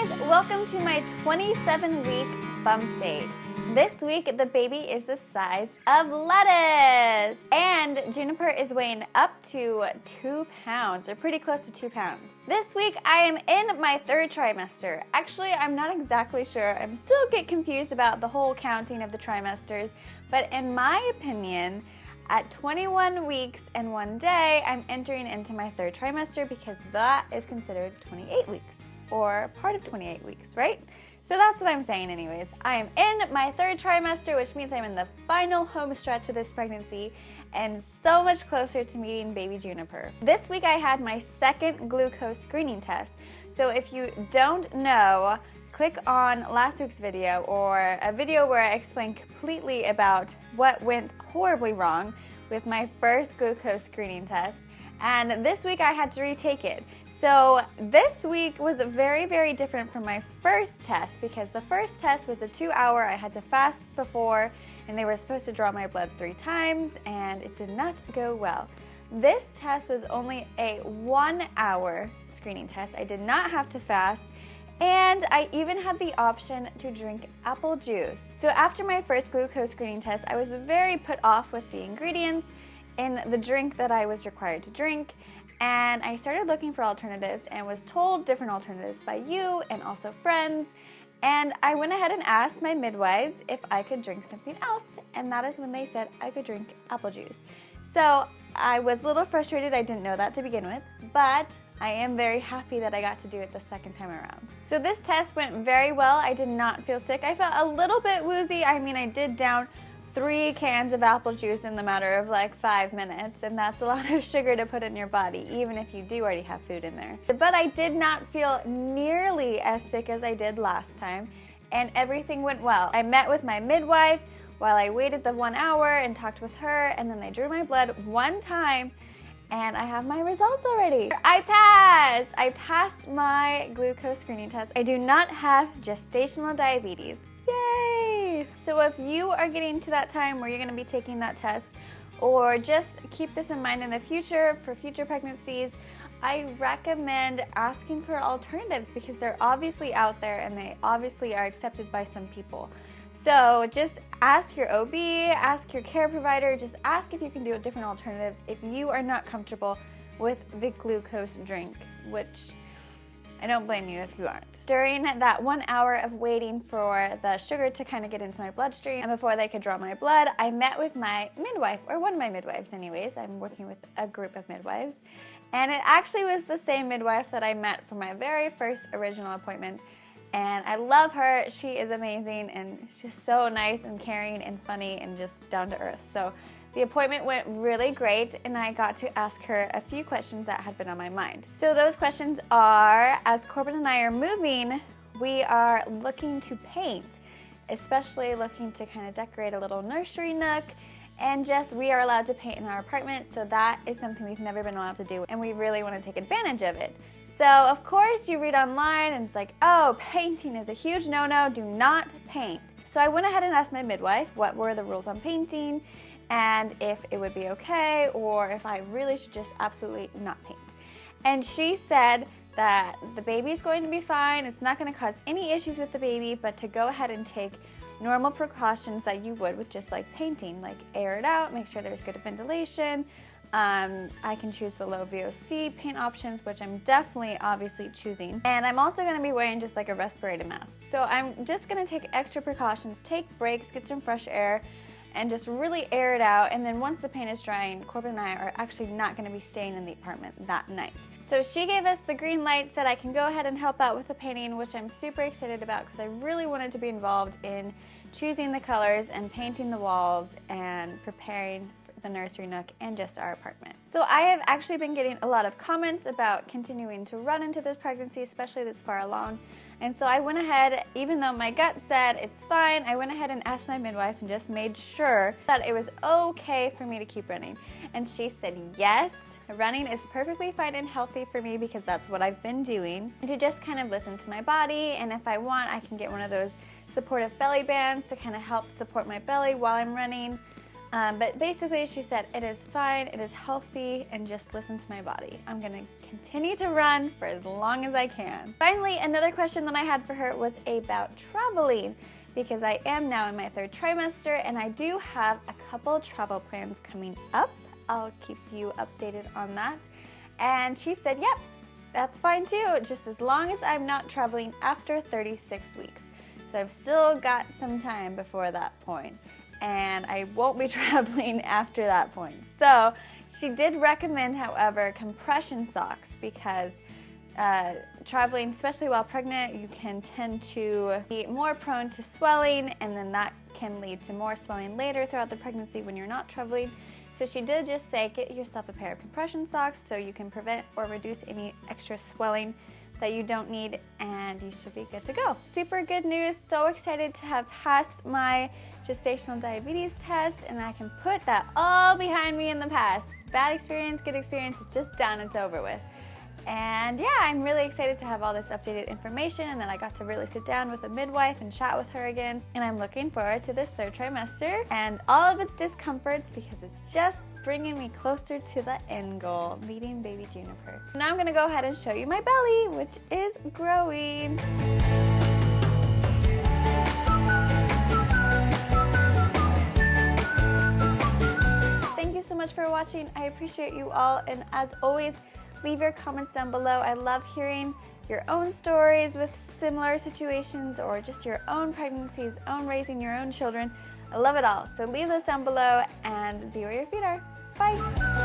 guys, welcome to my 27-week bump date. This week, the baby is the size of lettuce. And Juniper is weighing up to 2 pounds, or pretty close to 2 pounds. This week, I am in my 3rd trimester. Actually, I'm not exactly sure. I'm still get confused about the whole counting of the trimesters. But in my opinion, at 21 weeks and 1 day, I'm entering into my 3rd trimester because that is considered 28 weeks, or part of 28 weeks, right? So that's what I'm saying anyways. I am in my 3rd trimester, which means I'm in the final home stretch of this pregnancy and so much closer to meeting baby Juniper. This week I had my 2nd glucose screening test. So if you don't know, click on last week's video or a video where I explain completely about what went horribly wrong with my first glucose screening test. And this week I had to retake it. So this week was very, very different from my first test because the first test was a 2-hour. I had to fast before and they were supposed to draw my blood 3 times and it did not go well. This test was only a 1-hour screening test. I did not have to fast and I even had the option to drink apple juice. So after my first glucose screening test, I was very put off with the ingredients in the drink that I was required to drink. And I started looking for alternatives and was told different alternatives by you and also friends. And I went ahead and asked my midwives if I could drink something else. And that is when they said I could drink apple juice. So I was a little frustrated. I didn't know that to begin with, but I am very happy that I got to do it the 2nd time around. So this test went very well. I did not feel sick. I felt a little bit woozy. I mean, I did down 3 cans of apple juice in the matter of like 5 minutes, and that's a lot of sugar to put in your body, even if you do already have food in there. But I did not feel nearly as sick as I did last time, and everything went well. I met with my midwife while I waited the 1 hour and talked with her, and then they drew my blood 1 time, and I have my results already. I passed! I passed my glucose screening test. I do not have gestational diabetes. Yay! So if you are getting to that time where you're going to be taking that test, or just keep this in mind in the future for future pregnancies, I recommend asking for alternatives because they're obviously out there and they obviously are accepted by some people. So just ask your OB, ask your care provider, just ask if you can do different alternatives if you are not comfortable with the glucose drink, which I don't blame you if you aren't. During that 1 hour of waiting for the sugar to kind of get into my bloodstream and before they could draw my blood, I met with my midwife, or one of my midwives anyways. I'm working with a group of midwives. And it actually was the same midwife that I met for my very first original appointment. And I love her. She is amazing and she's so nice and caring and funny and just down to earth. So the appointment went really great and I got to ask her a few questions that had been on my mind. So those questions are, as Corbin and I are moving, we are looking to paint, especially looking to kind of decorate a little nursery nook, and just we are allowed to paint in our apartment, so that is something we've never been allowed to do and we really want to take advantage of it. So of course you read online and it's like, oh, painting is a huge no-no, do not paint. So I went ahead and asked my midwife what were the rules on painting and if it would be okay or if I really should just absolutely not paint. And she said that the baby's going to be fine, it's not going to cause any issues with the baby, but to go ahead and take normal precautions that you would with just like painting, like air it out, make sure there's good ventilation. I can choose the low VOC paint options, which I'm definitely obviously choosing. And I'm also going to be wearing just like a respirator mask. So I'm just going to take extra precautions, take breaks, get some fresh air, and just really air it out. And then once the paint is drying, Corbin and I are actually not going to be staying in the apartment that night. So she gave us the green light, said I can go ahead and help out with the painting, which I'm super excited about because I really wanted to be involved in choosing the colors and painting the walls and preparing the nursery nook and just our apartment. So I have actually been getting a lot of comments about continuing to run into this pregnancy, especially this far along. And so I went ahead, even though my gut said it's fine, I went ahead and asked my midwife and just made sure that it was okay for me to keep running. And she said yes, running is perfectly fine and healthy for me because that's what I've been doing. And to just kind of listen to my body, and if I want, I can get one of those supportive belly bands to kind of help support my belly while I'm running. But basically she said it is fine, it is healthy, and just listen to my body. I'm gonna continue to run for as long as I can. Finally, another question that I had for her was about traveling, because I am now in my 3rd trimester and I do have a couple travel plans coming up. I'll keep you updated on that. And she said, yep, that's fine too, just as long as I'm not traveling after 36 weeks. So I've still got some time before that point, and I won't be traveling after that point. So she did recommend, however, compression socks, because traveling, especially while pregnant, you can tend to be more prone to swelling, and then that can lead to more swelling later throughout the pregnancy when you're not traveling. So she did just say get yourself a pair of compression socks so you can prevent or reduce any extra swelling that you don't need, and you should be good to go. Super good news. So excited to have passed my gestational diabetes test, and I can put that all behind me in the past. Bad experience, good experience, it's just done, it's over with. And yeah, I'm really excited to have all this updated information, and then I got to really sit down with a midwife and chat with her again. And I'm looking forward to this 3rd trimester and all of its discomforts, because it's just bringing me closer to the end goal, meeting baby Juniper. Now I'm gonna go ahead and show you my belly, which is growing. Thank you so much for watching. I appreciate you all, and as always, leave your comments down below. I love hearing your own stories with similar situations, or just your own pregnancies, raising your own children. I love it all. So leave those down below and be where your feet are. Bye.